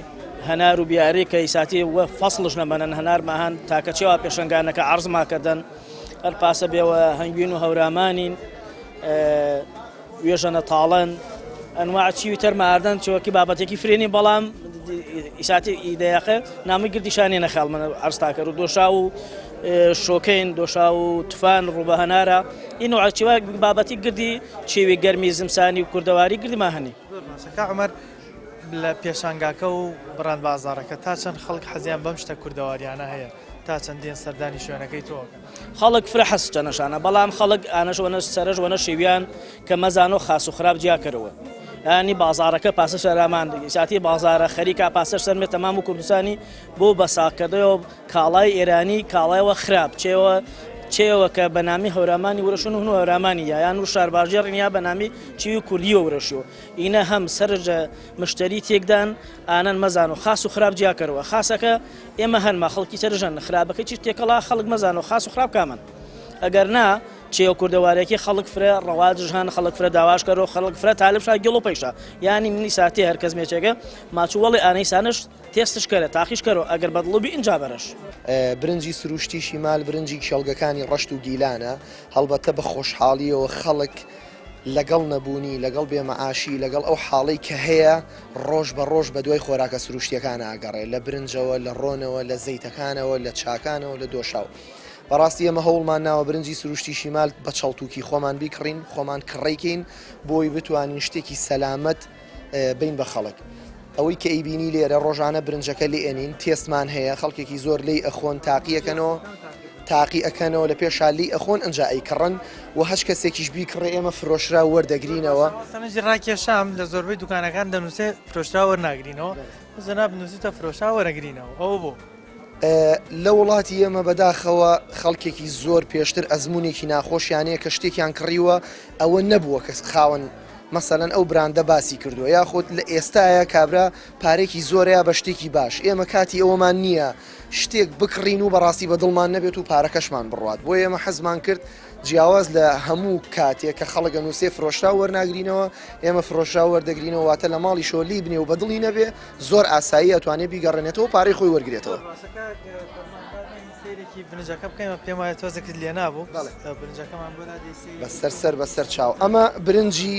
هەنار و بیاری کە ئیساتی وە فەسڵش نەبەنن هەنار ماهەن تاکەچەوە پێشنگانەکە عەرز ماکردن هەر پاسە بێوە هەنگوین و هەورامانین وێژەنە تاڵەن ئەنواع چیوی تەرماردن چۆکی بابەتێکی فرێنی بەڵام ئیساتی ئیدەیەقە نامی گردیشانی نەخاڵ من عەرز تاکەر و دۆشا و شۆکەین دۆشا و توفان ڕوبە هەنارە ئین و عچیوە بابەتی گردی چێوی گەرمی زمسانی و کوردەواری گردی ماهەنی. عومەر لە پێشانگاکە و بڕان بازارەکە تا چەند خەڵک حەزیان بەم شتە کوردەواریانە هەیە تا چەندین سەردانی شوێنەکەی تۆ خەڵک فرە حەست چەنەشانە بەڵام خەڵک ئانەشوەنە سەرژ وەنە شێویان کە مەزان و خاس و خراپ جیاکەرەوە ینی بازارەکە پاسە شەرامان ئیساتی بازارە خەریکا پاسەش سەرمێت تەمام و کوردستانی بۆ بەساکردەوە کاڵای ئێرانی کاڵایەوە خراپ چێوە کە بەنامی هەورامانی وەرەشون و هەورامانی یان و شارباژی ڕنیا بەنامی چی و کوردی وەرەشۆ ئینە هەم سەرجە مشتری تێکدان ئانەن مەزان و خاس و خراپ جیاکەرەوە خاسەکە ئێمە هەنما خەڵکی تەرژەن خراپەکەی چی تێکەڵا خەڵک مەزان و خاس و خراپ کامن ئەگەر نا چێو کوردەوارێکی خەڵک فرە ڕەواجژان خەڵک فرە داواشکەرەوە خەڵک فرە تالبشا گەڵ و پەیشە ینی منی ساتی هەر کەس مێچێگە ماچووەڵی ئانەی سانش تێستشکەرە تاقیشکەرەوە ئەگەر بەدڵبی ئینجا بەرەش برنجی سروشتی شیمال برنجی کێڵگەکانی ڕەشت و گیلانە هەڵبەتە بە خۆشحاڵیەوە خەڵک لەگەڵ نەبوونی لەگەڵ بێمەعاشی لەگەڵ ئەو حاڵەی کە هەیە ڕۆژ بە ڕۆژ بە دوای خۆراکە سروشتیەکانە ئاگەڕێ لە برنجەوە لە ڕۆنەوە لە زەیتەکانەوە لە چاکانەوە لە دۆشاو بەڕاستی ئەمە هەوڵمان ناوە برنجی سروشتی شیمال بە چەڵتوکی خۆمان بیکڕین خۆمان کڕێکین بۆی بتوانین شتێکی سەلامەت بین بە خەڵک ئەوەی کە ئەیبینی لێرە ڕۆژانە برنجەکە لێ ئێنین تێستمان هەیە خەڵکێکی زۆر لی ئەخۆن تاقی ئەەکەنەوە لە پێشالی ئەخۆن ئەنجا ئەیکڕن و هەش کەسێکیش بیکڕێ ئێمە فرۆشرا وەردەگرینەوە سەنجی ڕاکێشام لە زۆربەی دوکانەکان دەنووسێ فرۆشرا وەرناگرینەوە زەنا بنووسیتە فرۆشا وەرەگرینەوە ئەوە بۆ لە وڵاتی ئێمە بەداخەوە خەڵکێکی زۆر پێشتر ئەزمونێکی ناخۆشیانەیە کە شتێکیان کڕیوە ئەوە نەبووە کەس خاوەن مەسەلەن ئەو براندە باسی کردووە یاخۆت لە ئێستاە کابرا پارێکی زۆرەیە بە شتێکی باش ئێمە کاتی ئەوەمان نییە شتێک بکڕین و بەڕاستی بە دڵمان نەبێت و پارەکەشمان بڕات بۆ ئێمە حەزمان کرد جیاواز لە هەموو کاتێک کە خەڵگە نووسێ فرۆشرا وەرناگرینەوە ئێمە فرۆشرا وەردەگرینەوە واتە لە ماڵی شۆلی بنێ و بە دڵی نەبێ زۆر ئاسایی ئەتوانێت بیگەڕێنێتەوە پارەی خۆی وەرگێتەوە برنجەکە بکەمە پێم وایە تۆزێکت لێ نابوو بەسەر چاو ئەمە برنجی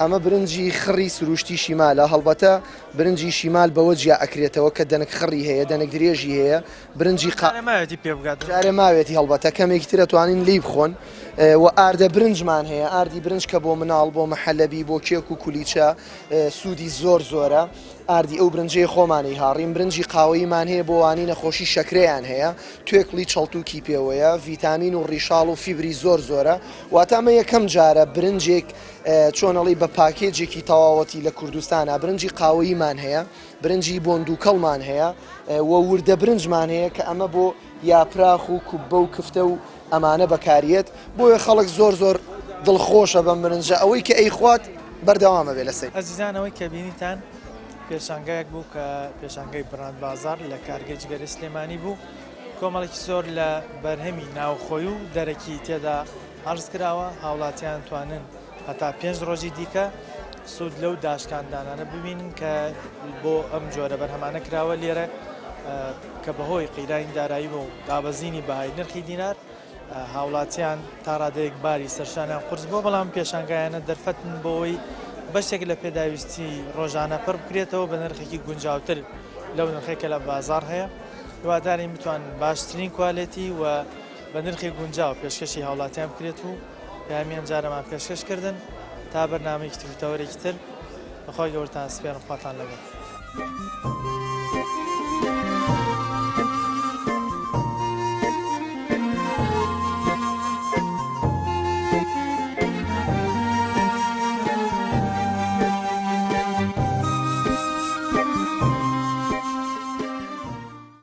ئەمە برنجی خڕی سروشتی شیمالە هەڵبەتە برنجی شیمال بەوە جیا ئەکرێتەوە کە دەنک خڕی هەیە دەنک درێژی هەیە برنجی ماوێتی پێ بگات جارێ ماوێتی هەڵبەتە کەمێکی ترە توانین لی بخۆن و ئاردە برنجمان هەیە ئاردی برنج کە بۆ مناڵ بۆ مەحەلەبی بۆ کێک و کولیچە سوودی زۆر زۆرە ئاردی ئەو برنجەی خۆمانی هاڕیم برنجی قاوەیمان هەیە بۆ وانی نەخۆشی شەکرەیان هەیە توێکڵی چەڵتوکی پێوەیە ڤیتامین و ڕیشاڵ و فیبری زۆر زۆرە واتامە یەکەم جارە برنجێک چۆنەڵی بە پاکێجێکی تەواوەتی لە کوردستانە برنجی قاوەیمان هەیە برنجی بۆندووکەڵمان هەیە و وردە برنجمان هەیە کە ئەمە بۆ یاپراخ و کوبە و کفتە و ئەمانە بەکارێت بۆیە خەڵک زۆر زۆر دڵخۆشە بەم برنجە ئەوەی کە ئەیخوات بەردەوامە بێ لەسەر ئەزیزانەوەی کە بینیتان پێشانگایەک بوو کە پێشانگای بڕاند بازار لە کارگەی جگەری سلێمانی بوو کۆمەڵێکی زۆر لە بەرهەمی ناوخۆی و دەرەکی تێدا عرض کراوە هاوڵاتیان توانن هەتا 5 ڕۆژی دیکە سوود لەو داشکاندانانە ببینن کە بۆ ئەم جۆرە بەرهەمانە کراوە لێرە کە بەهۆی قیرانی دارایی و دابەزینی بەهای نرخی دینار هاوڵاتیان تا ڕادەیەک باری سەرشانیان قرس بۆ بەڵام پێشانگایانە دەرفەتن بۆەوەی بەشێک لە پێداویستی ڕۆژانە پڕ بکرێتەوە بە نرخێکی گونجاوتر لەو نرخێکە لە بازار هەیە هیوادارین بتوان باشترین کوالێتی و بە نرخی گونجاو پێشکەشی هاوڵاتیان بکرێت و پامیان جارەمان پێشکەشکردن تا بەرنامەیەکی تورتەوەرێکی تر بەخۆی گەورتان سپێن خواتان لەگەڵ.